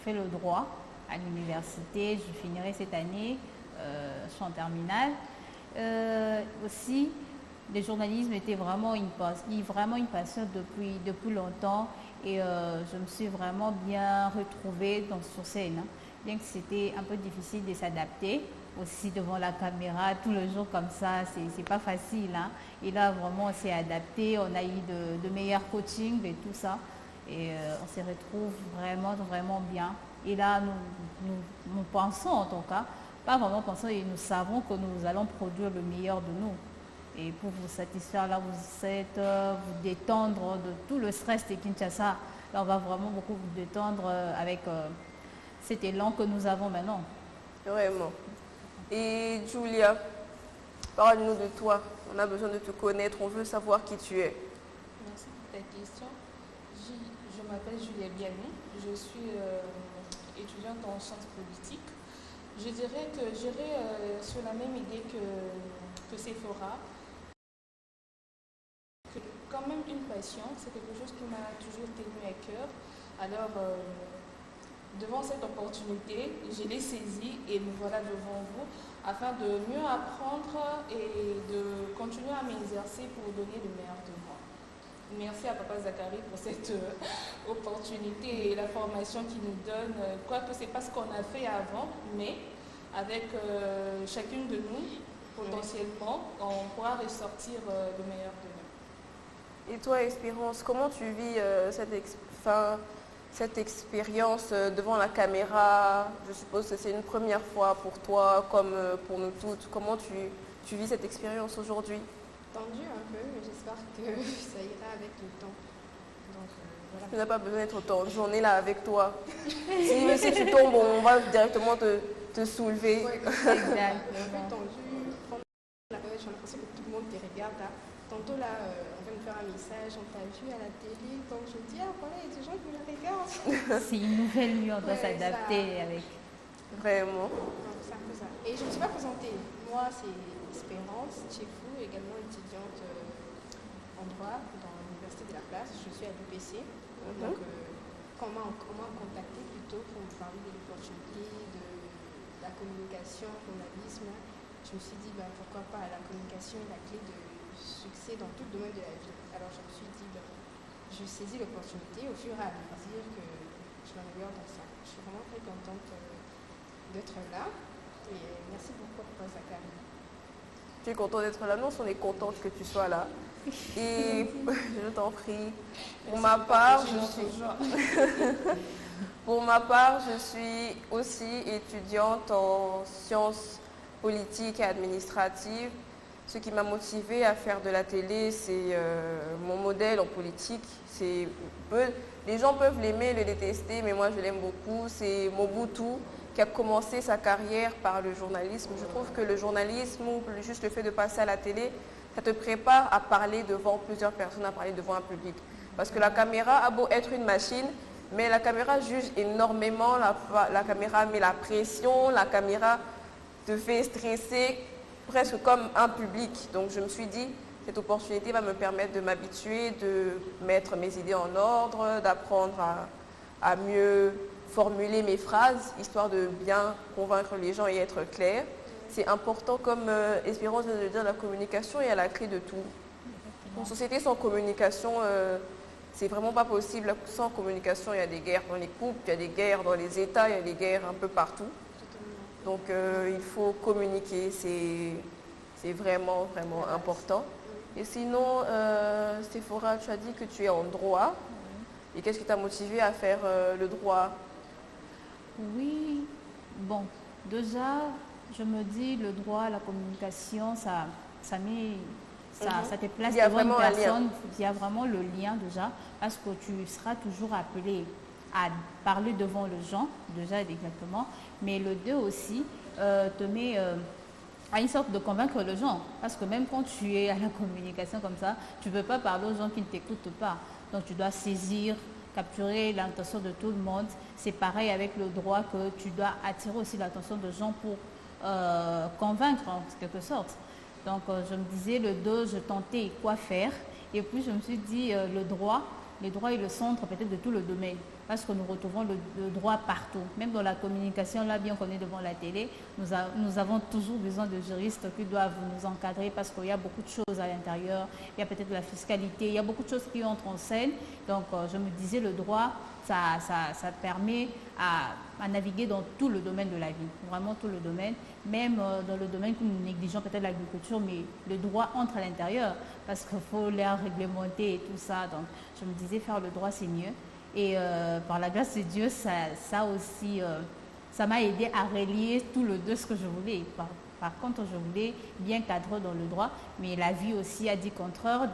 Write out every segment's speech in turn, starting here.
fais le droit à l'université, je finirai cette année, je suis en terminale. Aussi, le journalisme était vraiment une passion depuis longtemps et je me suis vraiment bien retrouvée sur scène. Hein. Bien que c'était un peu difficile de s'adapter aussi devant la caméra, tout le jour comme ça, c'est pas facile. Hein. Et là, vraiment, on s'est adapté, on a eu de meilleurs coachings et tout ça. Et on se retrouve vraiment, vraiment bien. Et là, nous pensons en tout cas, pas vraiment pensons, et nous savons que nous allons produire le meilleur de nous. Et pour vous satisfaire, là, vous détendre de tout le stress de Kinshasa. Là, on va vraiment beaucoup vous détendre avec cet élan que nous avons maintenant. Vraiment. Et Julia, parle-nous de toi. On a besoin de te connaître, on veut savoir qui tu es. Merci pour ta question. Je m'appelle Julia Bianou, je suis étudiante en sciences politiques. Je dirais que j'irai sur la même idée que Sephora. Que quand même une passion, c'est quelque chose qui m'a toujours tenu à cœur. Alors, devant cette opportunité, je l'ai saisie et me voilà devant vous afin de mieux apprendre et de continuer à m'exercer pour donner le meilleur de moi. Merci à Papa Zachary pour cette opportunité et la formation qu'il nous donne. Quoique ce n'est pas ce qu'on a fait avant, mais avec chacune de nous, potentiellement, on pourra ressortir le meilleur de nous. Et toi, Espérance, comment tu vis cette expérience devant la caméra? Je suppose que c'est une première fois pour toi, comme pour nous toutes. Comment tu vis cette expérience aujourd'hui? Tendu un peu, mais j'espère que ça ira avec le temps. Donc, voilà. Tu n'as pas besoin d'être tendu, on est là avec toi. si tu tombes, on va directement te soulever. Ouais, exact. Un peu tendu, j'ai l'impression que tout le monde te regarde là. Tantôt là, on vient me faire un message, on t'a vu à la télé, donc je dis, ah voilà, il y a des gens qui me regardent. C'est une nouvelle nuit, on doit s'adapter avec. Vraiment. C'est un peu ça. Et je ne me suis pas présentée. Moi, c'est Espérance Tchefou, également étudiante en droit dans l'Université de la Place. Je suis à l'UPC. Donc, on m'a contacté plutôt pour me parler de l'opportunité, de la communication, journalisme. Je me suis dit, pourquoi pas, la communication est la clé de succès dans tout le domaine de la vie. Alors, je me suis dit, je saisis l'opportunité au fur et à mesure que je m'améliore dans ça. Je suis vraiment très contente d'être là. Et merci beaucoup, Papa Zachary. Tu es content d'être là? Non, on est contente que tu sois là. Et je t'en prie. Pour ma part, je suis aussi étudiante en sciences politiques et administratives. Ce qui m'a motivée à faire de la télé, c'est mon modèle en politique. Les gens peuvent l'aimer, le détester, mais moi je l'aime beaucoup. C'est Mobutu qui a commencé sa carrière par le journalisme. Je trouve que le journalisme, ou juste le fait de passer à la télé, ça te prépare à parler devant plusieurs personnes, à parler devant un public. Parce que la caméra a beau être une machine, mais la caméra juge énormément, la caméra met la pression, la caméra te fait stresser presque comme un public. Donc je me suis dit, cette opportunité va me permettre de m'habituer, de mettre mes idées en ordre, d'apprendre à mieux formuler mes phrases, histoire de bien convaincre les gens et être clair. C'est important, comme Espérance vient de le dire, la communication est à la clé de tout. Une société sans communication, c'est vraiment pas possible. Sans communication, il y a des guerres dans les couples, il y a des guerres dans les États, il y a des guerres un peu partout. Donc il faut communiquer, c'est vraiment, vraiment important. Et sinon, Sephora, tu as dit que tu es en droit. Et qu'est-ce qui t'a motivé à faire le droit? Oui, bon, déjà, je me dis, le droit, la communication, ça te place devant une personne. Il y a vraiment le lien déjà, parce que tu seras toujours appelé à parler devant les gens, déjà exactement. Mais le 2 aussi te met à une sorte de convaincre les gens. Parce que même quand tu es à la communication comme ça, tu ne peux pas parler aux gens qui ne t'écoutent pas. Donc tu dois saisir, capturer l'intention de tout le monde. C'est pareil avec le droit que tu dois attirer aussi l'attention des gens pour convaincre en quelque sorte. Donc je me disais, le 2, je tentais quoi faire. Et puis je me suis dit, le droit est le centre peut-être de tout le domaine. parce que nous retrouvons le droit partout. Même dans la communication, là, bien qu'on est devant la télé, nous avons toujours besoin de juristes qui doivent nous encadrer parce qu'il y a beaucoup de choses à l'intérieur. Il y a peut-être la fiscalité, il y a beaucoup de choses qui entrent en scène. Donc, je me disais, le droit, ça permet à naviguer dans tout le domaine de la vie, vraiment tout le domaine, même dans le domaine que nous négligeons peut-être l'agriculture, mais le droit entre à l'intérieur parce qu'il faut les réglementer et tout ça. Donc, je me disais, faire le droit, c'est mieux. Et par la grâce de Dieu, ça aussi, ça m'a aidé à relier tout le deux ce que je voulais. Par contre, je voulais bien cadrer dans le droit, mais la vie aussi a dit contraire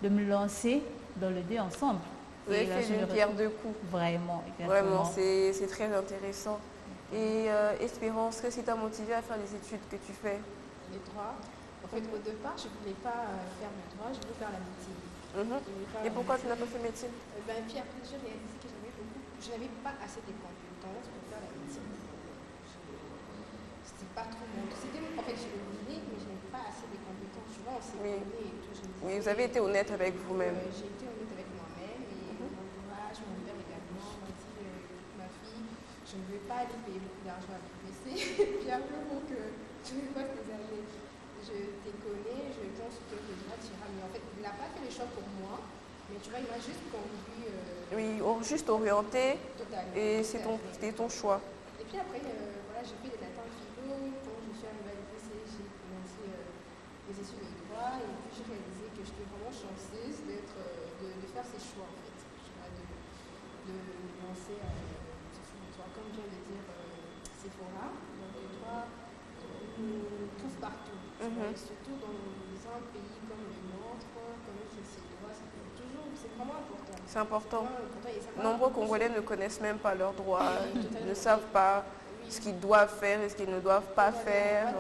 de me lancer dans le deux ensemble. Vous avez fait une pierre deux coups. Vraiment, exactement. Vraiment, c'est très intéressant. Et Espérance, qu'est-ce qui t'a motivé à faire les études que tu fais? Les droits. En fait, au départ, je ne voulais pas faire le droit, je voulais faire la médecine. Et pourquoi tu n'as pas fait médecine? Puis après, j'ai réalisé que je n'avais pas assez de compétences pour faire la médecine. C'était pas trop bon. En fait, je le voulais, mais je n'avais pas assez de compétences. Tu vois, on s'est donné et tout. Oui, vous avez été honnête avec vous-même. J'ai été honnête avec moi-même et mon entourage, mon père également m'a dit ma fille, je ne veux pas aller payer beaucoup d'argent à l'UPC. Puis après, pour que tu ne veux pas tes années. Je te connais, je pense que le droit t'ira. Mais en fait, il n'a pas fait les choix pour moi. Mais tu vois, il m'a juste conduit. Oui, juste orienté. Totalement. Et c'était ton choix. Et puis après, voilà, j'ai fait des latin philo. Quand je suis arrivée à l'UPC, j'ai commencé les études de droit. Et puis j'ai réalisé que j'étais vraiment chanceuse de faire ces choix, en fait. Tu vois, de me lancer à comme vient de dire Sephora. Donc le droit, on trouve partout. Surtout dans un pays comme le nôtre, comme c'est droit, c'est vraiment important. C'est important. Et nombreux Congolais ne connaissent même pas leurs droits, ne savent pas ce qu'ils doivent faire et ce qu'ils ne doivent pas faire.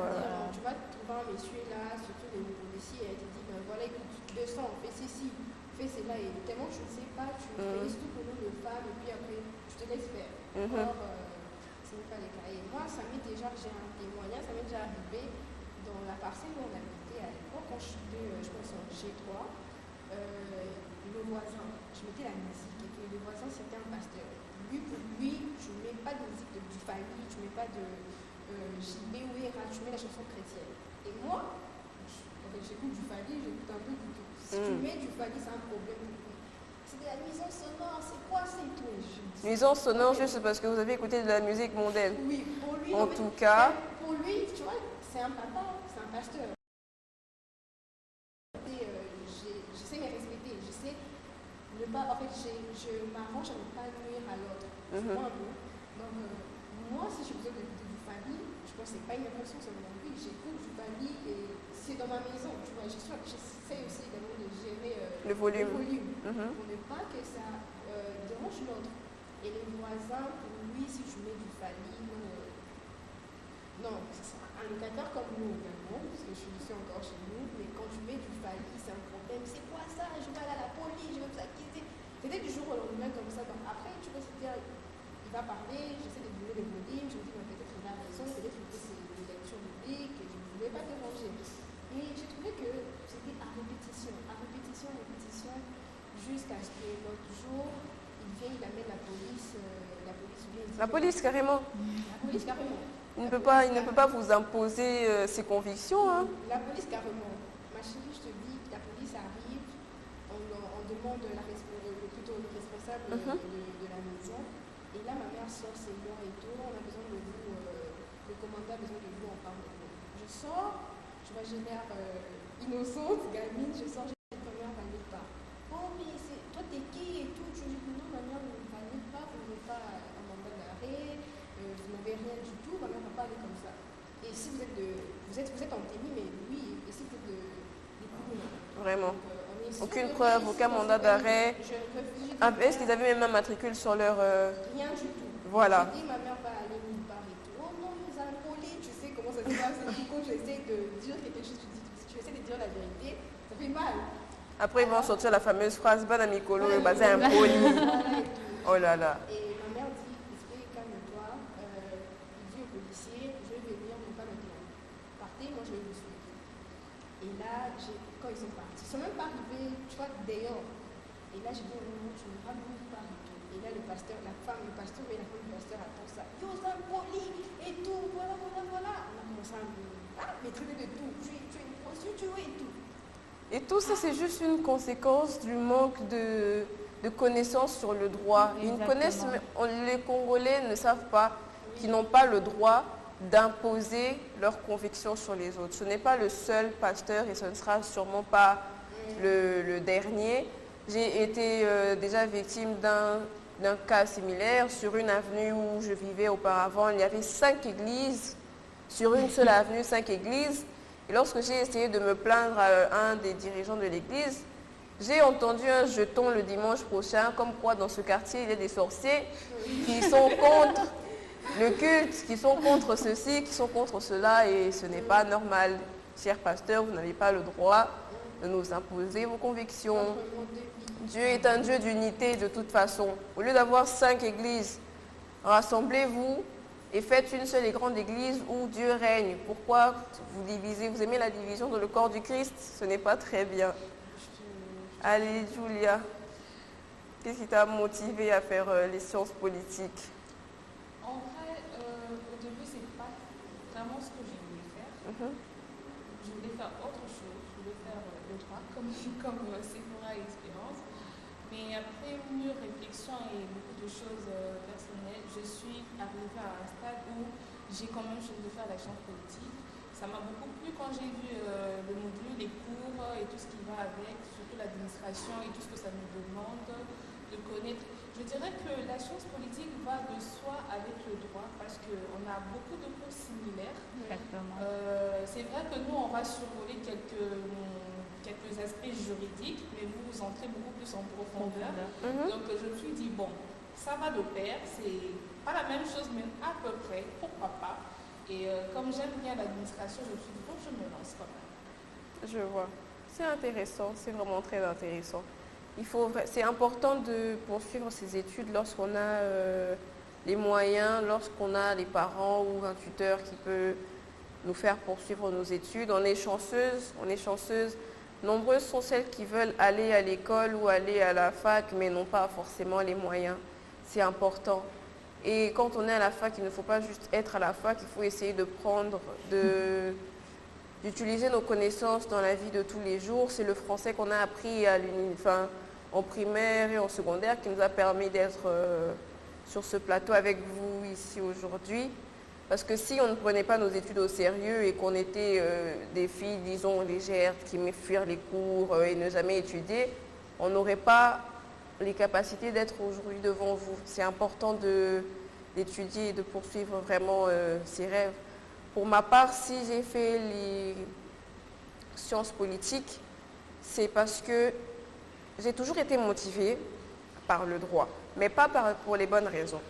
Tu vas trouver un monsieur là, surtout les policiers, et te dit ben voilà, écoute, 200, fais ceci, fais cela, et tellement tu ne sais pas, tu fais surtout pour nous les femmes, et puis après, tu te laisses faire. Or, ce n'est pas le cas. Et moi, ça m'est déjà, j'ai un témoignage, ça m'est déjà arrivé dans la parcelle où on habitait à l'époque, quand je suis je pense en G3, le voisin, je mettais la musique, et puis le voisin c'était un pasteur. Lui, pour lui, je ne mets pas de musique du famille, je ne mets pas de JB ou Era, je mets la chanson chrétienne. Et moi, j'écoute du famille, j'écoute un peu du tout. Si tu mets du famille, c'est un problème pour lui. C'est de la nuisance sonore, c'est quoi, c'est tout. Nuisance sonore, juste parce que vous avez écouté de la musique mondaine. Oui, pour lui. En tout cas. Pour lui, tu vois, c'est un papa, c'est un pasteur. Je sais me respecter, je sais ne pas, en fait, je m'arrange à ne pas nuire à l'autre. Tu vois un peu. Donc, moi, si j'ai besoin d'écouter du famille, je pense que ce n'est pas une impression seulement. Oui, j'écoute du famille et c'est dans ma maison. Tu vois, j'essaie aussi également de gérer le volume. Pour ne pas que ça dérange l'autre. Et les voisins, pour lui, si je mets du famille, non, c'est un locataire comme nous également, parce que je suis ici encore chez nous, mais quand tu mets du famille, c'est un problème. C'est quoi ça? Je vais aller à la police, je vais me s'acquitter. C'était du jour au lendemain comme ça. Donc après, tu peux se dire, il va parler, j'essaie de donner le volume, je me dis, peut-être il a raison, peut-être que c'est une lecture biblique, et je ne voulais pas déranger. Et j'ai trouvé que c'était à répétition, jusqu'à ce que l'autre jour, il vient, il amène la police vient. La police, carrément. La police, carrément. Il ne peut pas vous imposer ses convictions. Hein. La police, carrément. Ma chérie, je te dis, la police arrive, on demande plutôt le responsable de la maison. Et là, ma mère sort ses lois et tout. On a besoin de vous, le commandant a besoin de vous, on parle de vous. Je sors, je vois, j'ai l'air innocente, gamine, je sors, ma mère ne valide pas. Oh, mais toi, t'es qui et tout? Je dis, non, ma mère ne valide pas, vous n'avez pas un mandat d'arrêt. Vous n'avez rien du tout, ma mère ne va pas aller comme ça. Et si vous êtes en témis, mais oui, et si vous êtes des coups. Vraiment. Donc, aucune preuve, aucun mandat d'arrêt. Est-ce qu'ils avaient même un matricule sur leur... Rien du tout. Voilà. Je dis, ma mère va aller nulle part et tout. Oh non, ils ont poli, tu sais comment ça se passe. Du coup, j'essaie de dire quelque chose, tu essaies de dire la vérité, ça fait mal. Après, ils vont sortir la fameuse phrase, Bana Mikolo, le bazar impoli. Oh là là. Et ma mère dit, calme-toi, il dit au policier, je vais venir, mais pas maintenant. Partez, moi je vais vous suivre. Et là, quand ils sont partis, ils ne sont même pas arrivés, tu vois, dehors. Et là, j'ai dit, non, je ne ramène pas du tout. Et là, le pasteur, la femme du pasteur et la femme du pasteur attendent ça. Yo, c'est impoli et tout, voilà. On a commencé à me traiter de tout. Tu es une prostituée et tout. Et tout ça, c'est juste une conséquence du manque de connaissances sur le droit. Ils ne connaissent, les Congolais ne savent pas qu'ils n'ont pas le droit d'imposer leurs convictions sur les autres. Ce n'est pas le seul pasteur et ce ne sera sûrement pas le dernier. J'ai été déjà victime d'un cas similaire. Sur une avenue où je vivais auparavant, il y avait 5 églises. Sur une seule avenue, 5 églises. Et lorsque j'ai essayé de me plaindre à un des dirigeants de l'église, j'ai entendu un jeton le dimanche prochain, comme quoi dans ce quartier, il y a des sorciers qui sont contre le culte, qui sont contre ceci, qui sont contre cela, et ce n'est pas normal. Cher pasteur, vous n'avez pas le droit de nous imposer vos convictions. Dieu est un Dieu d'unité de toute façon. Au lieu d'avoir 5 églises, rassemblez-vous et faites une seule et grande église où Dieu règne. Pourquoi vous divisez? Vous aimez la division dans le corps du Christ? Ce n'est pas très bien. Allez, Julia, qu'est-ce qui t'a motivé à faire les sciences politiques? En vrai, au début, c'est pas vraiment ce que je voulais faire. Je voulais faire autre chose. Je voulais faire le droit, comme Sephora et Espérance. Mais après une réflexion et beaucoup de choses personnelles, je suis arrivée à un stade où j'ai quand même choisi de faire la science politique. Ça m'a beaucoup plu quand j'ai vu le module, les cours et tout ce qui va avec, surtout l'administration et tout ce que ça nous demande de connaître. Je dirais que la science politique va de soi avec le droit parce qu'on a beaucoup de cours similaires. Exactement. C'est vrai que nous, on va survoler quelques aspects juridiques, mais vous entrez beaucoup plus en profondeur. Donc je me suis dit, bon, ça va de pair, c'est pas la même chose, mais à peu près, pourquoi pas. Et comme j'aime bien l'administration, je me suis dit, bon, je me lance quand même. Je vois. C'est intéressant, c'est vraiment très intéressant. C'est important de poursuivre ses études lorsqu'on a les moyens, lorsqu'on a les parents ou un tuteur qui peut nous faire poursuivre nos études. On est chanceuse. Nombreuses sont celles qui veulent aller à l'école ou aller à la fac, mais n'ont pas forcément les moyens. C'est important. Et quand on est à la fac, il ne faut pas juste être à la fac, il faut essayer d'utiliser nos connaissances dans la vie de tous les jours. C'est le français qu'on a appris en primaire et en secondaire qui nous a permis d'être sur ce plateau avec vous ici aujourd'hui. Parce que si on ne prenait pas nos études au sérieux et qu'on était des filles, disons, légères, qui aimaient fuir les cours et ne jamais étudier, on n'aurait pas les capacités d'être aujourd'hui devant vous. C'est important d'étudier et de poursuivre vraiment ses rêves. Pour ma part, si j'ai fait les sciences politiques, c'est parce que j'ai toujours été motivée par le droit, mais pas pour les bonnes raisons.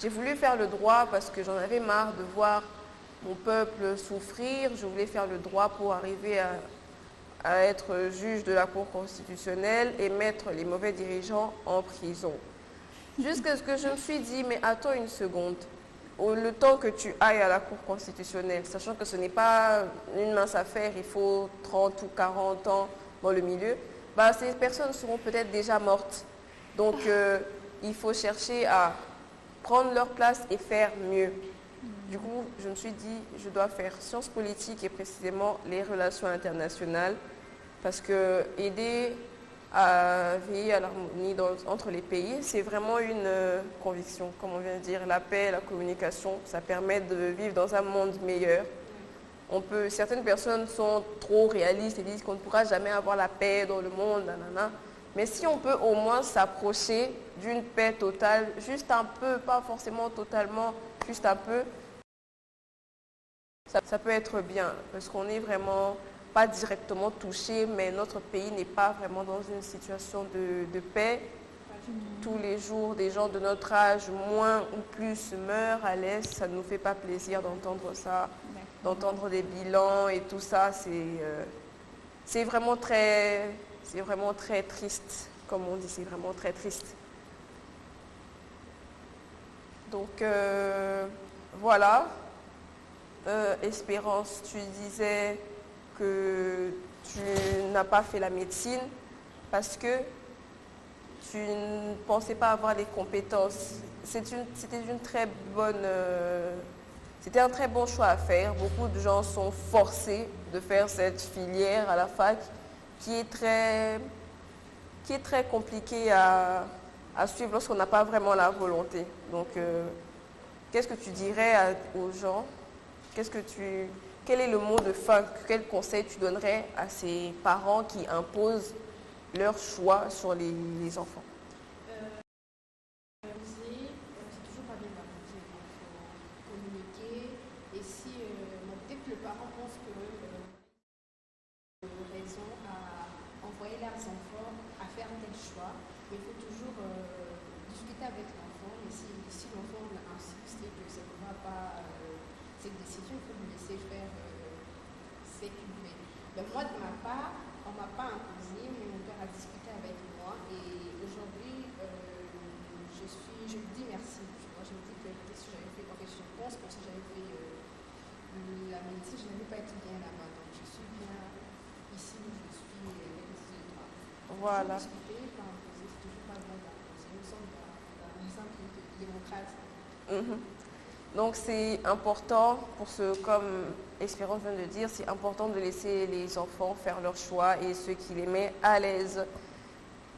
J'ai voulu faire le droit parce que j'en avais marre de voir mon peuple souffrir. Je voulais faire le droit pour arriver à être juge de la Cour constitutionnelle et mettre les mauvais dirigeants en prison. Jusqu'à ce que je me suis dit, mais attends une seconde. Le temps que tu ailles à la Cour constitutionnelle, sachant que ce n'est pas une mince affaire, il faut 30 ou 40 ans dans le milieu, ces personnes seront peut-être déjà mortes. Donc, il faut chercher à prendre leur place et faire mieux. Du coup, je me suis dit, je dois faire sciences politiques et précisément les relations internationales parce que aider à veiller à l'harmonie entre les pays, c'est vraiment une conviction. Comme on vient de dire, la paix, la communication, ça permet de vivre dans un monde meilleur. Certaines personnes sont trop réalistes et disent qu'on ne pourra jamais avoir la paix dans le monde, nanana. Mais si on peut au moins s'approcher d'une paix totale, juste un peu, pas forcément totalement, juste un peu, ça peut être bien, parce qu'on n'est vraiment pas directement touché, mais notre pays n'est pas vraiment dans une situation de paix. Tous les jours, des gens de notre âge, moins ou plus, meurent à l'Est. Ça ne nous fait pas plaisir d'entendre ça, d'entendre des bilans et tout ça. C'est vraiment très triste, comme on dit, c'est vraiment très triste. Donc, voilà. Espérance, tu disais que tu n'as pas fait la médecine parce que tu ne pensais pas avoir les compétences. C'était un très bon choix à faire. Beaucoup de gens sont forcés de faire cette filière à la fac qui est très compliquée à suivre lorsqu'on n'a pas vraiment la volonté. Donc, qu'est-ce que tu dirais aux gens? Quel est le mot de fin? Quel conseil tu donnerais à ces parents qui imposent leur choix sur les enfants? C'est toujours pas bien d'imposer, il faut communiquer. Et si dès que le parent pense que raison à envoyer leurs enfants à faire tel choix, il faut toujours discuter avec l'enfant. Et si l'enfant insiste et que ça ne va pas cette décision, il faut lui laisser faire ce qu'il veut. Mais moi, de ma part, on ne m'a pas imposé, mais mon père a discuté avec moi. Et aujourd'hui, je lui dis merci. Moi, je me dis que si j'avais fait, en fait, je pense que si j'avais fait la médecine, je n'allais pas être bien là-bas. Donc, je suis bien ici où je suis médecin de droit. Voilà. Discuter, pas imposer, c'est toujours pas bon d'imposer. Nous sommes dans un exemple démocrate. Donc c'est important comme Espérance vient de dire, c'est important de laisser les enfants faire leur choix et ce qui les met à l'aise.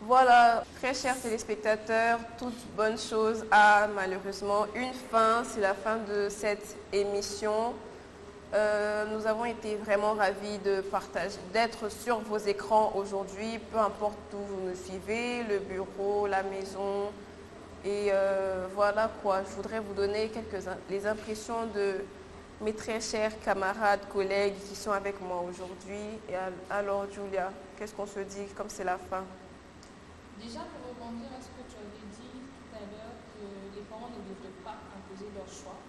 Voilà, très chers téléspectateurs, toute bonne chose a malheureusement une fin. C'est la fin de cette émission. Nous avons été vraiment ravis d'être sur vos écrans aujourd'hui, peu importe où vous nous suivez, le bureau, la maison. Et voilà quoi, je voudrais vous donner les impressions de mes très chers camarades, collègues qui sont avec moi aujourd'hui. Et alors Julia, qu'est-ce qu'on se dit comme c'est la fin? Déjà, pour rebondir à ce que tu avais dit tout à l'heure, que les parents ne devraient pas imposer leur choix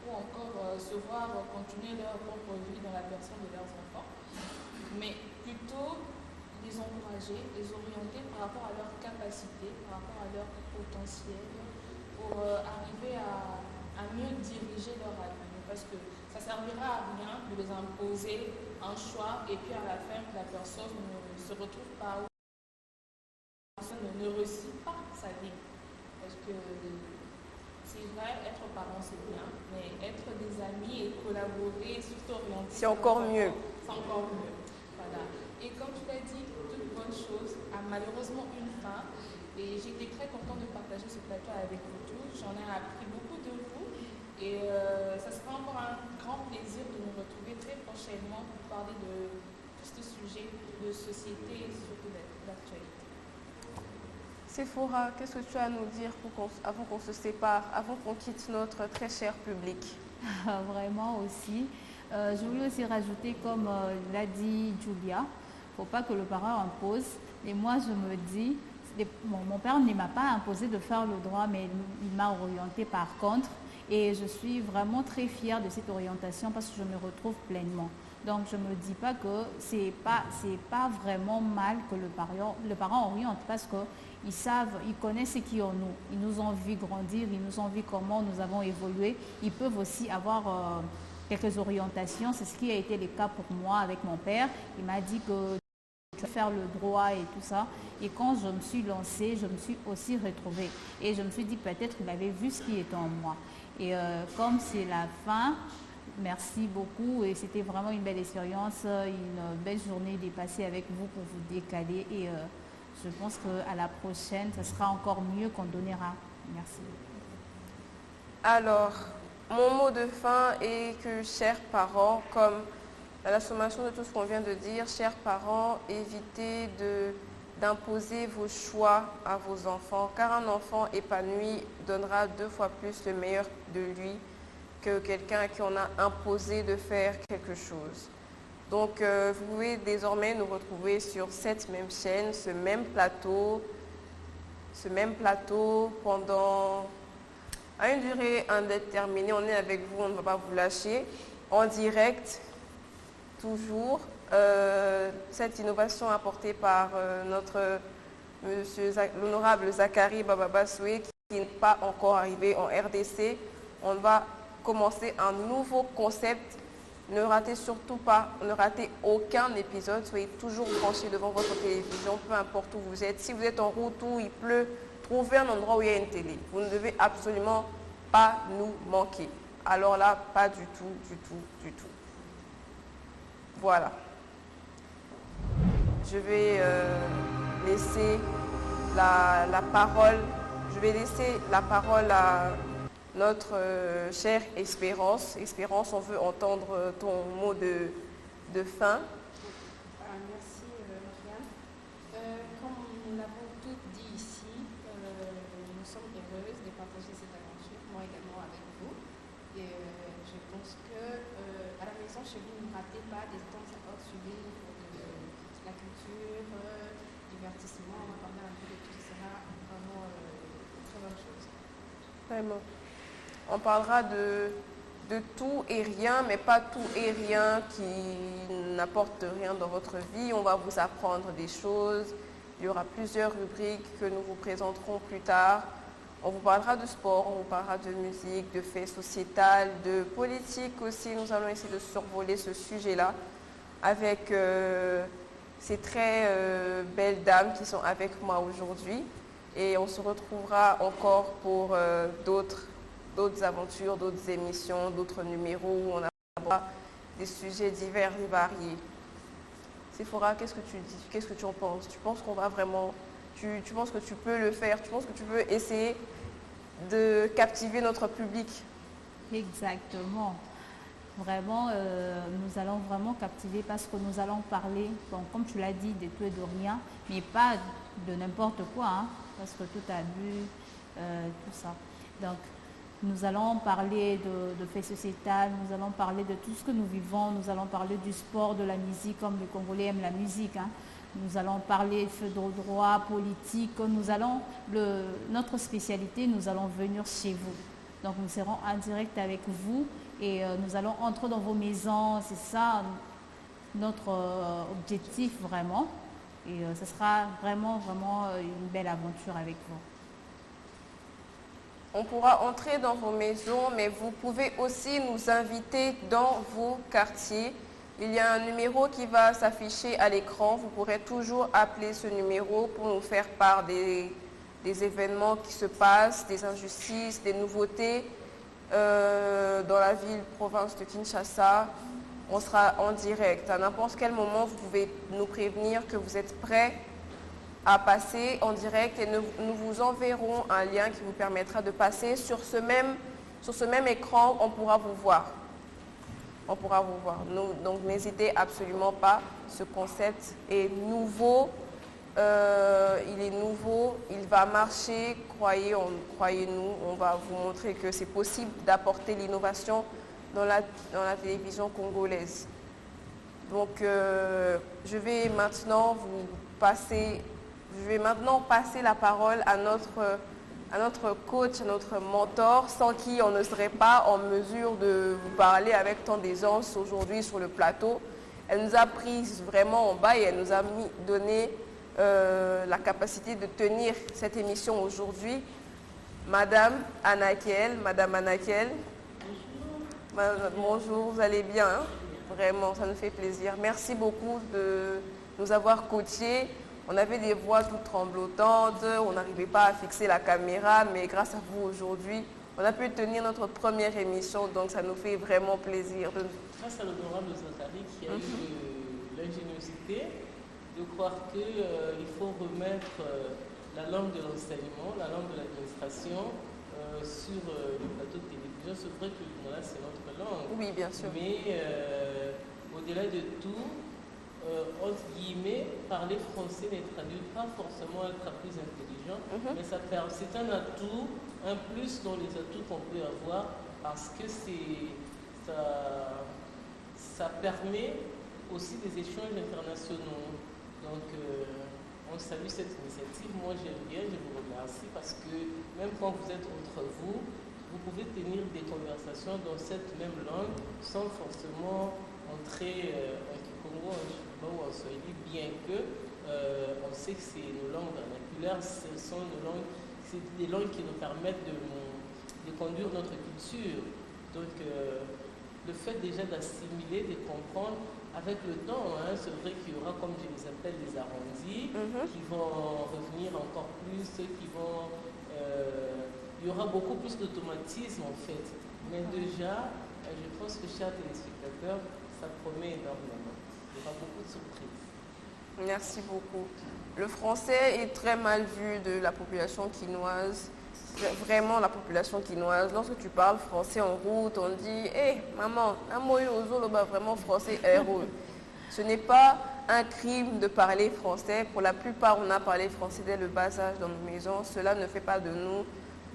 ou encore se voir continuer leur propre vie dans la personne de leurs enfants, mais plutôt les encourager, les orienter par rapport à leur capacité, par rapport à leur potentiel, pour arriver à mieux diriger leur avenir. Parce que ça ne servira à rien de les imposer un choix et puis à la fin, la personne ne se retrouve pas où la personne ne réussit pas sa vie. Parce que c'est vrai, être parent c'est bien, mais être des amis et collaborer, surtout orienter. C'est encore mieux. C'est encore mieux. Voilà. Et comme tu l'as dit, toute bonne chose a malheureusement une fin. Et j'étais très contente de partager ce plateau avec vous tous. J'en ai appris beaucoup de vous. Et ça sera encore un grand plaisir de nous retrouver très prochainement pour parler de tout ce sujet de société et surtout d'actualité. Sephora, qu'est-ce que tu as à nous dire avant qu'on se sépare, avant qu'on quitte notre très cher public? Vraiment aussi. Je voulais aussi rajouter, comme l'a dit Julia, il ne faut pas que le parent impose. Et moi, je me dis, mon père ne m'a pas imposé de faire le droit, mais il m'a orienté par contre. Et je suis vraiment très fière de cette orientation parce que je me retrouve pleinement. Donc, je ne me dis pas que ce n'est pas vraiment mal que le parent oriente parce qu'ils savent, ils connaissent ce qui est en nous. Ils nous ont vu grandir, ils nous ont vu comment nous avons évolué. Ils peuvent aussi avoir quelques orientations. C'est ce qui a été le cas pour moi avec mon père. Il m'a dit que tu vas faire le droit et tout ça. Et quand je me suis lancée, je me suis aussi retrouvée. Et je me suis dit peut-être qu'il avait vu ce qui était en moi. Et comme c'est la fin, merci beaucoup et c'était vraiment une belle expérience, une belle journée de passer avec vous pour vous décaler et je pense qu'à la prochaine, ce sera encore mieux qu'on donnera. Merci. Alors, mon mot de fin est que, chers parents, comme à la sommation de tout ce qu'on vient de dire, chers parents, évitez d'imposer vos choix à vos enfants, car un enfant épanoui donnera 2 fois plus le meilleur de lui que quelqu'un à qui on a imposé de faire quelque chose. Donc, vous pouvez désormais nous retrouver sur cette même chaîne, ce même plateau pendant à une durée indéterminée. On est avec vous, on ne va pas vous lâcher, en direct, toujours. Cette innovation apportée par l'honorable Zachary Bababasoué, qui n'est pas encore arrivé en RDC. On va commencer un nouveau concept Ne ratez surtout pas, ne ratez aucun épisode. Soyez toujours branchés devant votre télévision, peu importe où vous êtes. Si vous êtes en route où il pleut, trouvez un endroit où il y a une télé. Vous ne devez absolument pas nous manquer. Alors là, pas du tout, du tout, du tout. Voilà. Je vais laisser la parole. Je vais laisser la parole à notre chère Espérance. Espérance, on veut entendre ton mot de fin. Merci, Marianne. Comme nous l'avons toutes dit ici, nous sommes heureuses de partager cette aventure, moi également avec vous. Et je pense que à la maison, chez vous, ne ratez pas de temps à autre suivi la culture, divertissement, on va parler un peu de tout, ce sera vraiment une très bonne chose. Vraiment. On parlera de tout et rien, mais pas tout et rien qui n'apporte rien dans votre vie. On va vous apprendre des choses. Il y aura plusieurs rubriques que nous vous présenterons plus tard. On vous parlera de sport, on vous parlera de musique, de faits sociétals, de politique aussi. Nous allons essayer de survoler ce sujet-là avec ces très belles dames qui sont avec moi aujourd'hui. Et on se retrouvera encore pour d'autres aventures, d'autres émissions, d'autres numéros où on abordera des sujets divers et variés. Sephora, qu'est-ce que tu dis? Qu'est-ce que tu en penses? Tu penses qu'on va vraiment... Tu penses que tu peux le faire? Tu penses que tu peux essayer de captiver notre public? Exactement. Vraiment, nous allons vraiment captiver parce que nous allons parler, bon, comme tu l'as dit, de tout et de rien, mais pas de n'importe quoi, hein, parce que tout a bu, tout ça. Donc, nous allons parler de faits sociétals, nous allons parler de tout ce que nous vivons, nous allons parler du sport, de la musique, comme les Congolais aiment la musique. Hein. Nous allons parler de droit, politique, notre spécialité, nous allons venir chez vous. Donc nous serons en direct avec vous et nous allons entrer dans vos maisons, c'est ça notre objectif vraiment. Et ce sera vraiment, vraiment une belle aventure avec vous. On pourra entrer dans vos maisons, mais vous pouvez aussi nous inviter dans vos quartiers. Il y a un numéro qui va s'afficher à l'écran. Vous pourrez toujours appeler ce numéro pour nous faire part des événements qui se passent, des injustices, des nouveautés dans la ville-province de Kinshasa. On sera en direct. À n'importe quel moment, vous pouvez nous prévenir que vous êtes prêts à passer en direct et nous vous enverrons un lien qui vous permettra de passer sur ce même écran. On pourra vous voir. On pourra vous voir. Donc n'hésitez absolument pas. Ce concept est nouveau. Il est nouveau. Il va marcher. Croyez-nous. On va vous montrer que c'est possible d'apporter l'innovation dans la télévision congolaise. Donc je vais maintenant passer la parole à notre coach, à notre mentor, sans qui on ne serait pas en mesure de vous parler avec tant d'aisance aujourd'hui sur le plateau. Elle nous a prise vraiment en bas et elle nous a donné la capacité de tenir cette émission aujourd'hui. Madame Anakel. Bonjour, vous allez bien, hein? Vraiment, ça nous fait plaisir. Merci beaucoup de nous avoir coachés. On avait des voix toutes tremblotantes, on n'arrivait pas à fixer la caméra, mais grâce à vous aujourd'hui, on a pu tenir notre première émission, donc ça nous fait vraiment plaisir. Grâce à l'honorable Zakari qui a eu l'ingéniosité de croire qu'il faut remettre la langue de l'enseignement, la langue de l'administration sur le plateau de télévision. C'est vrai que voilà, c'est notre langue. Oui, bien sûr. Mais au-delà de tout, entre guillemets, parler français ne traduit pas forcément être plus intelligent, mais c'est un atout, un plus dans les atouts qu'on peut avoir parce que ça permet aussi des échanges internationaux. Donc, on salue cette initiative. Moi, j'aime bien, je vous remercie parce que même quand vous êtes entre vous, vous pouvez tenir des conversations dans cette même langue sans forcément entrer en Kikongo, en Chiba ou en Swahili, bien que on sait que c'est nos langues vernaculaires, ce sont nos langues, c'est des langues qui nous permettent de conduire notre culture. Donc, le fait déjà d'assimiler, de comprendre, avec le temps, hein, c'est vrai qu'il y aura, comme je les appelle, des arrondis qui vont revenir encore plus, il y aura beaucoup plus d'automatisme en fait. Mais déjà, je pense que, chers téléspectateurs, ça promet énormément. Il y aura beaucoup de surprises. Merci beaucoup. Le français est très mal vu de la population quinoise. Vraiment la population quinoise. Lorsque tu parles français en route, on dit « Hé, maman, vraiment français héros ». Ce n'est pas un crime de parler français. Pour la plupart, on a parlé français dès le bas âge dans nos maisons. Cela ne fait pas de nous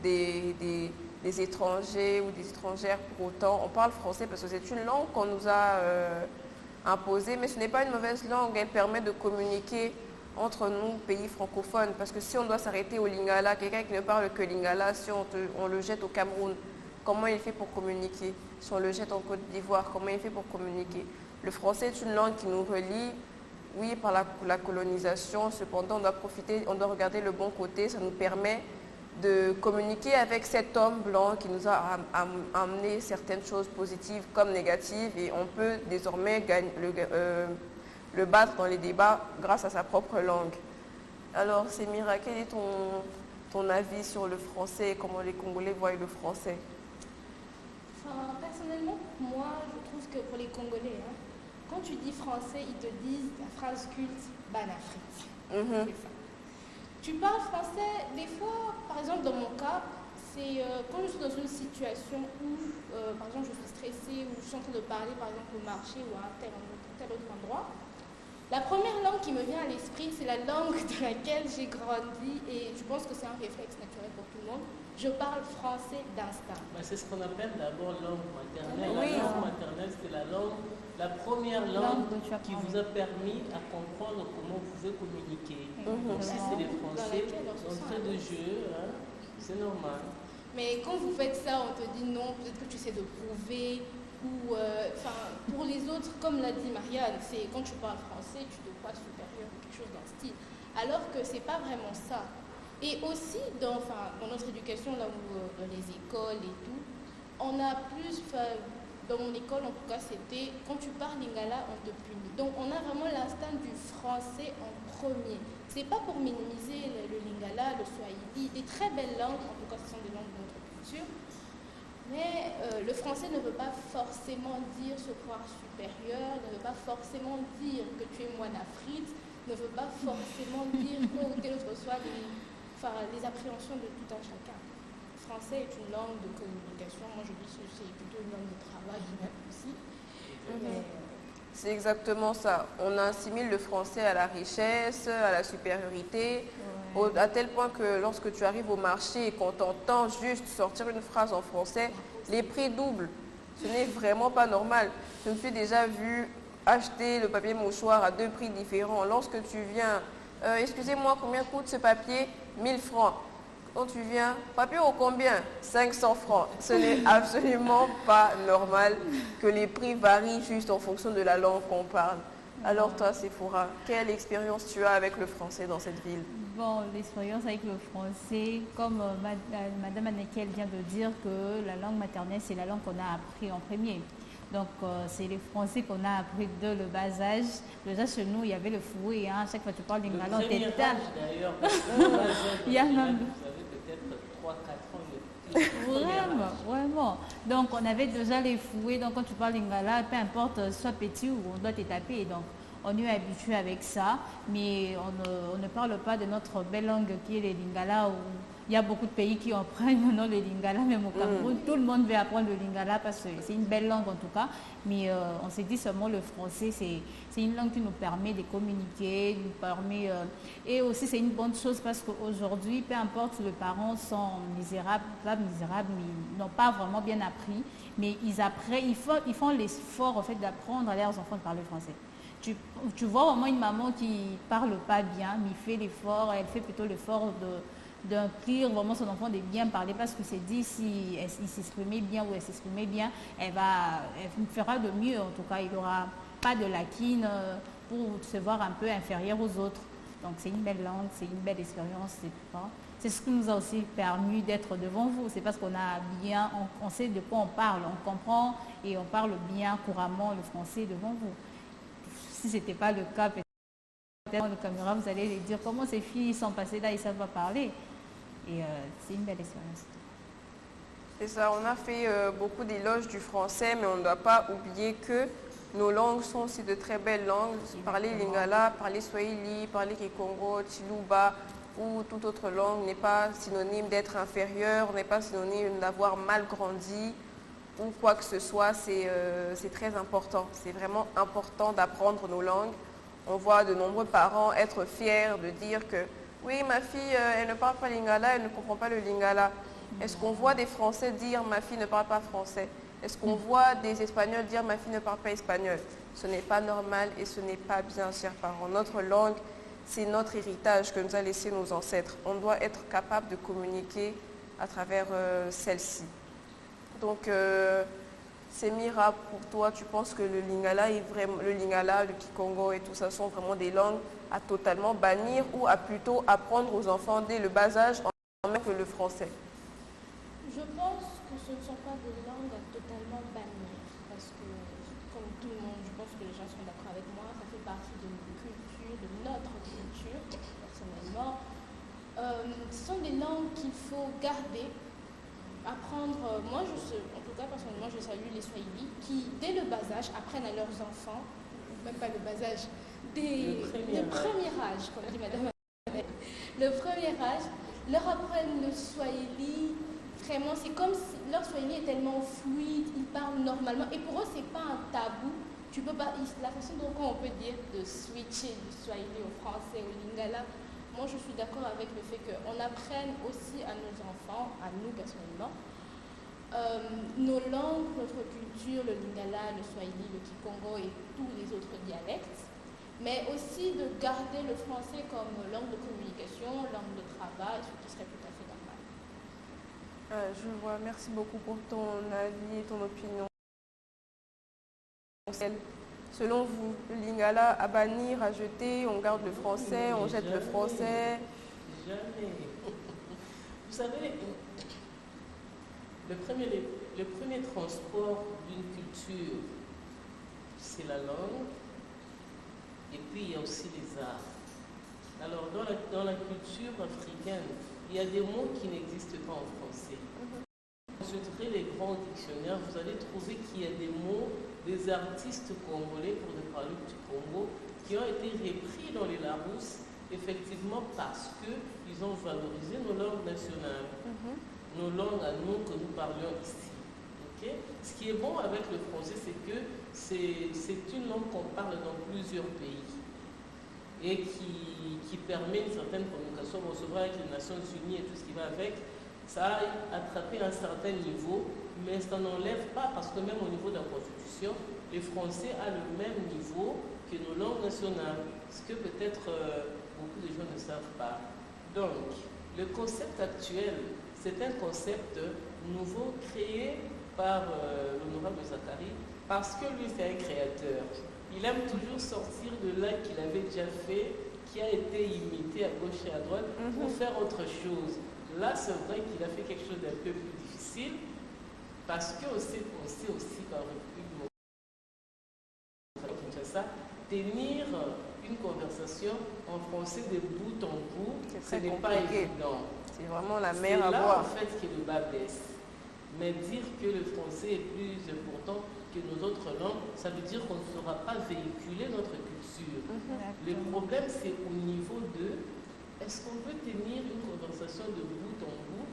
des étrangers ou des étrangères pour autant. On parle français parce que c'est une langue qu'on nous a imposée, mais ce n'est pas une mauvaise langue. Elle permet de communiquer entre nous, pays francophones. Parce que si on doit s'arrêter au lingala, quelqu'un qui ne parle que lingala, si on le jette au Cameroun, comment il fait pour communiquer? Si on le jette en Côte d'Ivoire, comment il fait pour communiquer? Le français est une langue qui nous relie, oui, par la colonisation. Cependant, on doit profiter, on doit regarder le bon côté. Ça nous permet de communiquer avec cet homme blanc qui nous a amené certaines choses positives comme négatives. Et on peut désormais le battre dans les débats grâce à sa propre langue. Alors, Sémira, quel est ton avis sur le français et comment les Congolais voient le français? Personnellement, moi, je trouve que pour les Congolais, hein, quand tu dis français, ils te disent la phrase culte « Banafrique ». C'est ça. Tu parles français, des fois, par exemple dans mon cas, c'est quand je suis dans une situation où, par exemple, je suis stressée ou je suis en train de parler, par exemple, au marché ou à tel autre endroit. La première langue qui me vient à l'esprit, c'est la langue dans laquelle j'ai grandi et je pense que c'est un réflexe naturel pour tout le monde. Je parle français d'instinct. C'est ce qu'on appelle d'abord langue maternelle. Oui. La langue maternelle, c'est la première langue qui vous a permis à comprendre comment vous pouvez communiquer. Donc si c'est les Français, d'entrée de jeu, hein, c'est normal. Mais quand vous faites ça, on te dit non, peut-être que tu essaies de prouver. Ou, pour les autres, comme l'a dit Marianne, c'est quand tu parles français, tu te crois supérieur ou quelque chose dans le style. Alors que c'est pas vraiment ça. Et aussi, dans notre éducation, là où, dans les écoles et tout, on a plus, dans mon école en tout cas, c'était quand tu parles lingala, on te punit. Donc on a vraiment l'instinct du français en premier. C'est pas pour minimiser le lingala, le swahili, des très belles langues, en tout cas ce sont des langues de notre culture. Mais le français ne veut pas forcément dire se croire supérieur, ne veut pas forcément dire que tu es moine-afrique, ne veut pas forcément dire quelles que soient les appréhensions de tout un chacun. Le français est une langue de communication, moi je dis que c'est plutôt une langue de travail aussi. C'est exactement ça. On assimile le français à la richesse, à la supériorité, à tel point que lorsque tu arrives au marché et qu'on t'entend juste sortir une phrase en français, les prix doublent. Ce n'est vraiment pas normal. Je me suis déjà vu acheter le papier mouchoir à 2 prix différents. Lorsque tu viens, excusez-moi, combien coûte ce papier? 1000 francs. Quand tu viens, papier au combien? 500 francs. Ce n'est absolument pas normal que les prix varient juste en fonction de la langue qu'on parle. Alors toi, Sephora, quelle expérience tu as avec le français dans cette ville? Bon, l'expérience avec le français, comme Madame Annekel vient de dire que la langue maternelle, c'est la langue qu'on a appris en premier. Donc, c'est les français qu'on a appris dès le bas âge. Déjà, chez nous, il y avait le fouet. Hein. Chaque fois que tu parles lingala, on t'éteint. D'ailleurs, il y a même... vous avez peut-être 3-4 ans. Vraiment. Donc, on avait déjà les fouets. Donc, quand tu parles lingala, peu importe, soit petit ou on doit te taper. Donc, on est habitué avec ça. Mais on ne parle pas de notre belle langue qui est le lingala. Où il y a beaucoup de pays qui apprennent maintenant le lingala. Même au Cameroun, tout le monde veut apprendre le lingala parce que c'est une belle langue en tout cas. Mais on s'est dit seulement le français, c'est une langue qui nous permet de communiquer, nous permet, et aussi c'est une bonne chose parce qu'aujourd'hui, peu importe les parents sont misérables, pas misérables, mais ils n'ont pas vraiment bien appris, mais ils font l'effort en fait d'apprendre à leurs enfants de parler français. Tu vois vraiment une maman qui ne parle pas bien, mais fait l'effort, elle fait plutôt l'effort d'inclure vraiment son enfant de bien parler parce que c'est dit si il s'exprimait bien ou elle s'exprimait bien, elle fera de mieux en tout cas, il n'aura pas de lacunes pour se voir un peu inférieur aux autres. Donc c'est une belle langue, c'est une belle expérience, c'est tout ça. C'est ce qui nous a aussi permis d'être devant vous. C'est parce qu'on a bien, on sait de quoi on parle, on comprend et on parle bien couramment le français devant vous. Si ce n'était pas le cas, peut-être la caméra, vous allez les dire comment ces filles sont passées là, ils ne savent pas parler. Et c'est une belle expérience. C'est ça, on a fait beaucoup d'éloges du français, mais on ne doit pas oublier que nos langues sont aussi de très belles langues. Parler lingala, parler swahili, parler kikongo, chiluba ou toute autre langue n'est pas synonyme d'être inférieur, n'est pas synonyme d'avoir mal grandi ou quoi que ce soit. C'est très important. C'est vraiment important d'apprendre nos langues. On voit de nombreux parents être fiers de dire que oui, ma fille, elle ne parle pas lingala, elle ne comprend pas le lingala. Est-ce qu'on voit des Français dire ma fille ne parle pas français? Est-ce qu'on voit des Espagnols dire ma fille ne parle pas espagnol? Ce n'est pas normal et ce n'est pas bien, chers parents. Notre langue, c'est notre héritage que nous a laissé nos ancêtres. On doit être capable de communiquer à travers celle-ci. Donc, Semira, pour toi, tu penses que le lingala, le lingala, le kikongo et tout ça sont vraiment des langues à totalement bannir ou à plutôt apprendre aux enfants dès le bas âge en même que le français? Je pense que ce ne sont pas des langues à totalement bannir, parce que, comme tout le monde, je pense que les gens sont d'accord avec moi, ça fait partie de notre culture, personnellement. Ce sont des langues qu'il faut garder, apprendre. Moi, en tout cas, personnellement, je salue les Swahili qui, dès le bas âge, apprennent à leurs enfants, même pas le bas âge, le premier âge, comme dit Madame. Le premier âge, leur apprennent le Swahili. Vraiment, c'est comme si leur swahili est tellement fluide, ils parlent normalement. Et pour eux, ce n'est pas un tabou. Tu peux pas, la façon dont on peut dire de switcher du swahili au français, au lingala, moi je suis d'accord avec le fait qu'on apprenne aussi à nos enfants, à nous personnellement, nos langues, notre culture, le lingala, le swahili, le kikongo et tous les autres dialectes, mais aussi de garder le français comme langue de communication, langue de travail, ce qui serait tout à fait normal. Je vois, merci beaucoup pour ton avis et ton opinion. Selon vous, le lingala à bannir, à jeter, on garde le français, on jette le français? Jamais. Vous savez, le premier transport d'une culture, c'est la langue, et puis il y a aussi les arts. Alors, dans la culture africaine, il y a des mots qui n'existent pas en français. Consulterez les grands dictionnaires, vous allez trouver qu'il y a des mots des artistes congolais, pour ne parler du Congo, qui ont été repris dans les Larousse, effectivement parce qu'ils ont valorisé nos langues nationales, nos langues à nous que nous parlions ici. Okay? Ce qui est bon avec le français, c'est que c'est une langue qu'on parle dans plusieurs pays et qui permet une certaine communication. On se voit avec les Nations Unies et tout ce qui va avec. Ça a attrapé un certain niveau, mais ça n'enlève pas, parce que même au niveau de la Constitution, les Français ont le même niveau que nos langues nationales, ce que peut-être beaucoup de gens ne savent pas. Donc, le concept actuel, c'est un concept nouveau créé par l'honorable Zacharie, parce que lui, c'est un créateur. Il aime toujours sortir de là qu'il avait déjà fait, qui a été imité à gauche et à droite, pour faire autre chose. Là, c'est vrai qu'il a fait quelque chose d'un peu plus difficile, parce qu'on sait aussi qu'en République démocratique Kinshasa, tenir une conversation en français de bout en bout, ce n'est pas évident. C'est vraiment la mer à boire. C'est là, en fait, que le bas blesse. Mais dire que le français est plus important que nos autres langues, ça veut dire qu'on ne saura pas véhiculer notre culture. Le problème, c'est au niveau de est-ce qu'on peut tenir une conversation de bout en bout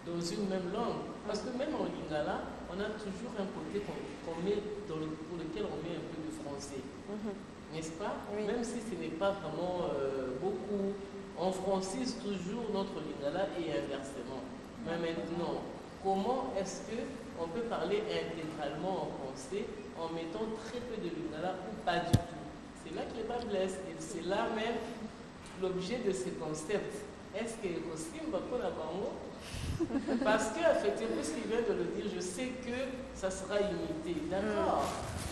dans une même langue? Parce que même en lingala, on a toujours un côté pour lequel on met un peu de français. N'est-ce pas? Oui. Même si ce n'est pas vraiment beaucoup. On francise toujours notre lingala et inversement. Mais maintenant, comment est-ce qu'on peut parler intégralement en français en mettant très peu de lingala ou pas du tout? C'est là que les bas blessent. Et c'est là même l'objet de ce concept. Est-ce que aussi va prendre à Congo? Parce qu'effectivement, puisqu'il vient de le dire, je sais que ça sera imité. D'accord.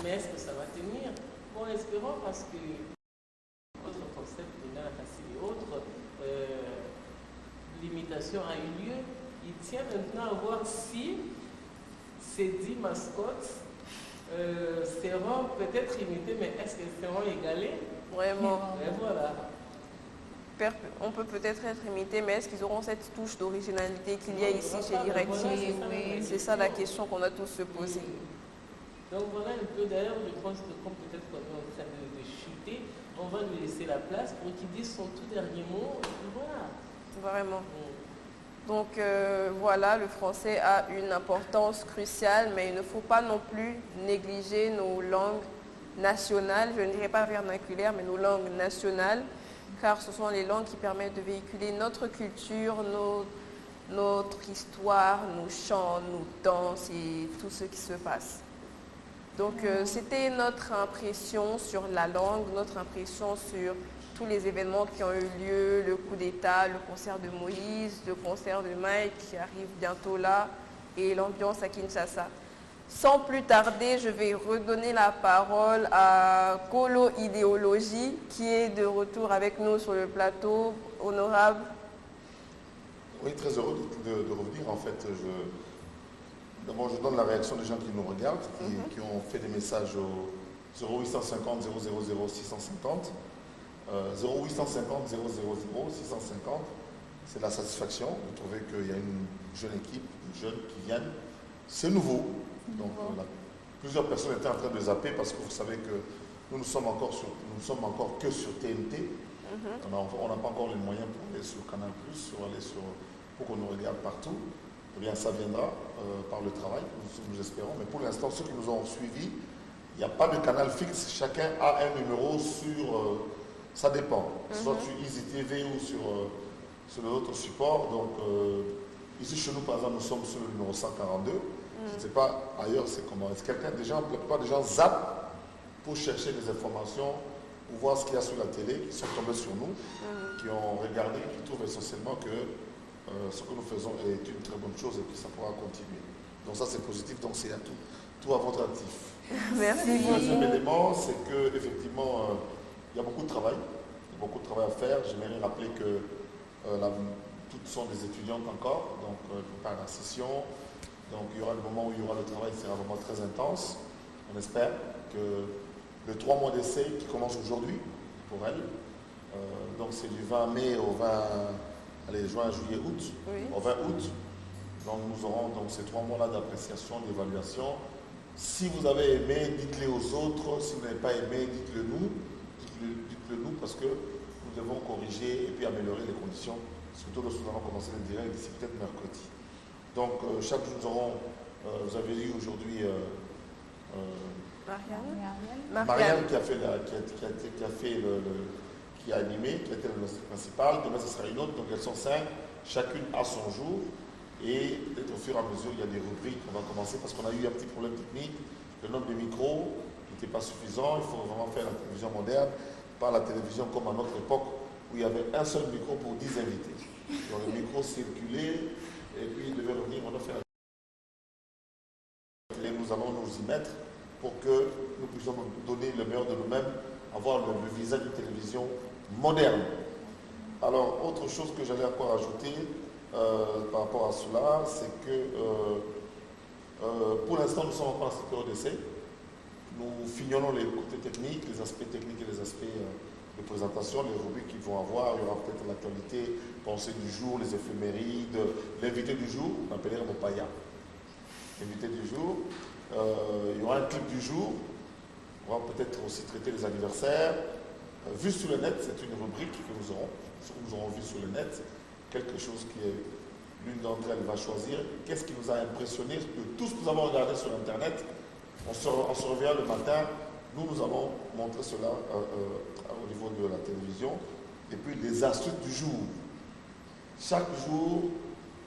Mais est-ce que ça va tenir? Bon, espérons, parce que autre concept de la facile et autres, tiens maintenant à voir si ces 10 mascottes seront peut-être imitées, mais est-ce qu'elles seront égalées? Vraiment. Et voilà. On peut peut-être être imité, mais est-ce qu'ils auront cette touche d'originalité qu'il y a ici chez Directive? C'est ça la question qu'on a tous se poser. Donc voilà un peu, d'ailleurs, je pense que comme peut-être qu'on est en train de chuter, on va lui laisser la place pour qu'il dise son tout dernier mot. Et puis voilà. Vraiment. Donc voilà, le français a une importance cruciale, mais il ne faut pas non plus négliger nos langues nationales, je ne dirais pas vernaculaires, mais nos langues nationales, car ce sont les langues qui permettent de véhiculer notre culture, notre histoire, nos chants, nos danses et tout ce qui se passe. Donc c'était notre impression sur la langue, notre impression sur tous les événements qui ont eu lieu, le coup d'État, le concert de Moïse, le concert de Mike qui arrive bientôt là et l'ambiance à Kinshasa. Sans plus tarder, je vais redonner la parole à Colo Idéologie qui est de retour avec nous sur le plateau. Honorable. Oui, très heureux de revenir. En fait, d'abord, je donne la réaction des gens qui nous regardent, qui ont fait des messages au 0850 000 650. 0850 000 650. C'est la satisfaction de trouver qu'il y a une jeune équipe, des jeunes qui viennent. C'est nouveau. Donc, plusieurs personnes étaient en train de zapper parce que vous savez que nous ne sommes encore que sur TNT. On n'a pas encore les moyens pour aller sur Canal+, pour qu'on nous regarde partout. Eh bien, ça viendra par le travail, nous espérons. Mais pour l'instant, ceux qui nous ont suivis, il n'y a pas de canal fixe. Chacun a un numéro sur... ça dépend. Soit sur Easy TV ou sur l'autre support. Donc, ici, chez nous, par exemple, nous sommes sur le numéro 142. Je ne sais pas ailleurs, c'est comment. Est-ce que la plupart des gens zappent pour chercher des informations, pour voir ce qu'il y a sur la télé, qui sont tombés sur nous, qui ont regardé, qui trouvent essentiellement que ce que nous faisons est une très bonne chose et que ça pourra continuer. Donc ça, c'est positif. Donc c'est à tout à votre actif. Merci. Le deuxième élément, c'est qu'effectivement, il y a beaucoup de travail. Il y a beaucoup de travail à faire. J'aimerais rappeler que toutes sont des étudiantes encore, donc pas la session. Donc il y aura le moment où il y aura le travail, c'est vraiment très intense. On espère que le 3 mois d'essai qui commence aujourd'hui pour elles, donc c'est du 20 mai au 20, juin, juillet, août, au 20 août. Donc nous aurons donc ces 3 mois-là d'appréciation, d'évaluation. Si vous avez aimé, dites-le aux autres. Si vous n'avez pas aimé, dites-le nous. Dites-le nous parce que nous devons corriger et puis améliorer les conditions. Surtout lorsque nous allons commencer le direct d'ici peut-être mercredi. Donc chaque jour nous aurons, vous avez dit aujourd'hui Marianne qui a animé, qui a été le principal. Demain ce sera une autre, donc elles sont 5, chacune à son jour. Et peut-être au fur et à mesure, il y a des rubriques qu'on va commencer parce qu'on a eu un petit problème technique. Le nombre de micros n'était pas suffisant. Il faut vraiment faire la télévision moderne, pas la télévision comme à notre époque où il y avait un seul micro pour 10 invités. Donc le micro circulait et puis il devait revenir. On a fait et nous allons nous y mettre pour que nous puissions donner le meilleur de nous-mêmes, avoir le visage d'une télévision moderne. Alors, autre chose que j'allais encore ajouter par rapport à cela, c'est que pour l'instant, nous sommes encore en période d'essai. Nous fignolons les côtés techniques, les aspects techniques et les aspects de présentation, les rubriques qu'ils vont avoir. Il y aura peut-être l'actualité, pensée du jour, les éphémérides, l'invité du jour, on appellerait Mopaya. L'invité du jour. Il y aura un clip du jour. On va peut-être aussi traiter les anniversaires. Vu sur le net, c'est une rubrique que nous aurons vu sur le net. Quelque chose qui est, l'une d'entre elles va choisir. Qu'est-ce qui nous a impressionné de tout ce que nous avons regardé sur Internet? On se revient le matin. Nous allons montrer cela au niveau de la télévision. Et puis les astuces du jour. Chaque jour,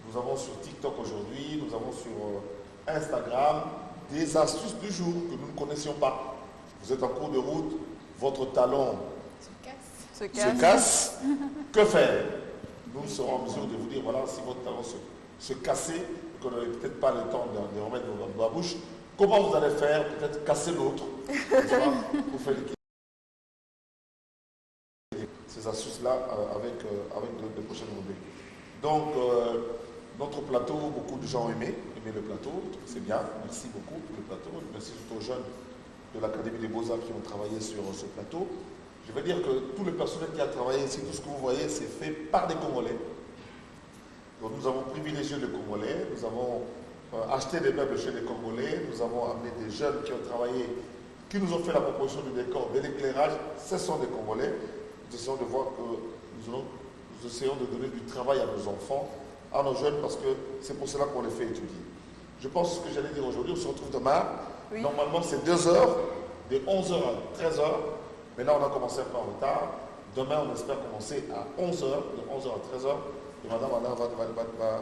nous avons sur TikTok aujourd'hui, nous avons sur Instagram des astuces du jour que nous ne connaissions pas. Vous êtes en cours de route, votre talon se casse. Que faire? Nous serons en mesure de vous dire, voilà, si votre talon se cassait, et qu'on n'avait peut-être pas le temps de remettre dans la bouche, comment vous allez faire? Peut-être casser l'autre, pour faire ces astuces-là avec de prochaines rubriques. Donc, Notre plateau, beaucoup de gens aimaient le plateau, c'est bien, merci beaucoup pour le plateau, merci surtout aux jeunes de l'Académie des Beaux-Arts qui ont travaillé sur ce plateau. Je vais dire que tout le personnel qui a travaillé ici, tout ce que vous voyez, c'est fait par des Congolais. Donc nous avons privilégié les Congolais, nous avons acheté des meubles chez les Congolais, nous avons amené des jeunes qui ont travaillé, qui nous ont fait la proposition du décor, de l'éclairage, ce sont des Congolais. Nous essayons de voir que nous essayons de donner du travail à nos enfants, à nos jeunes, parce que c'est pour cela qu'on les fait étudier. Je pense que ce que j'allais dire aujourd'hui, on se retrouve demain. Oui. Normalement, c'est 2 heures, de 11h à 13h. Maintenant, on a commencé un peu en retard. Demain, on espère commencer à 11h, de 11h à 13h. Et Madame Anna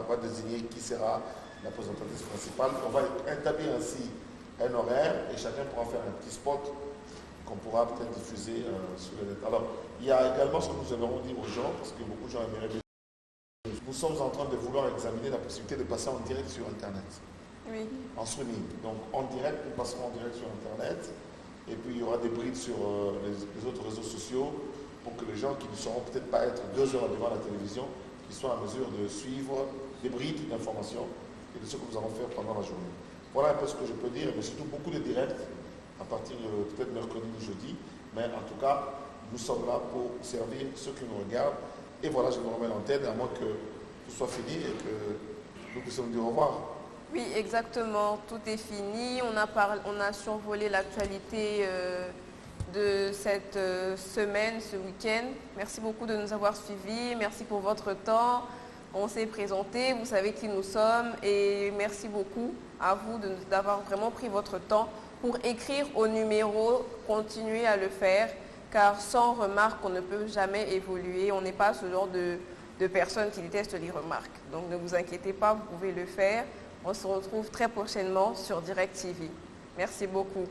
va désigner qui sera la présentatrice principale. On va établir ainsi un horaire et chacun pourra faire un petit spot qu'on pourra peut-être diffuser sur le net. Alors, il y a également ce que nous aimerons dire aux gens, parce que beaucoup de gens aimeraient bien. Nous sommes en train de vouloir examiner la possibilité de passer en direct sur Internet. Oui. En streaming. Donc en direct, nous passerons en direct sur Internet. Et puis il y aura des brides sur les autres réseaux sociaux pour que les gens qui ne sauront peut-être pas être 2 heures devant la télévision, qu'ils soient en mesure de suivre des brides d'informations et de ce que nous allons faire pendant la journée. Voilà un peu ce que je peux dire, mais surtout beaucoup de directs à partir de peut-être mercredi ou jeudi. Mais en tout cas, nous sommes là pour servir ceux qui nous regardent. Et voilà, je vous remets l'antenne, à moins que tout soit fini et que nous puissions dire au revoir. Oui, exactement. Tout est fini. On a survolé l'actualité de cette semaine, ce week-end. Merci beaucoup de nous avoir suivis. Merci pour votre temps. On s'est présenté, vous savez qui nous sommes. Et merci beaucoup à vous d'avoir vraiment pris votre temps pour écrire au numéro. Continuez à le faire, car sans remarques, on ne peut jamais évoluer. On n'est pas ce genre de personnes qui détestent les remarques. Donc ne vous inquiétez pas, vous pouvez le faire. On se retrouve très prochainement sur Direct TV. Merci beaucoup.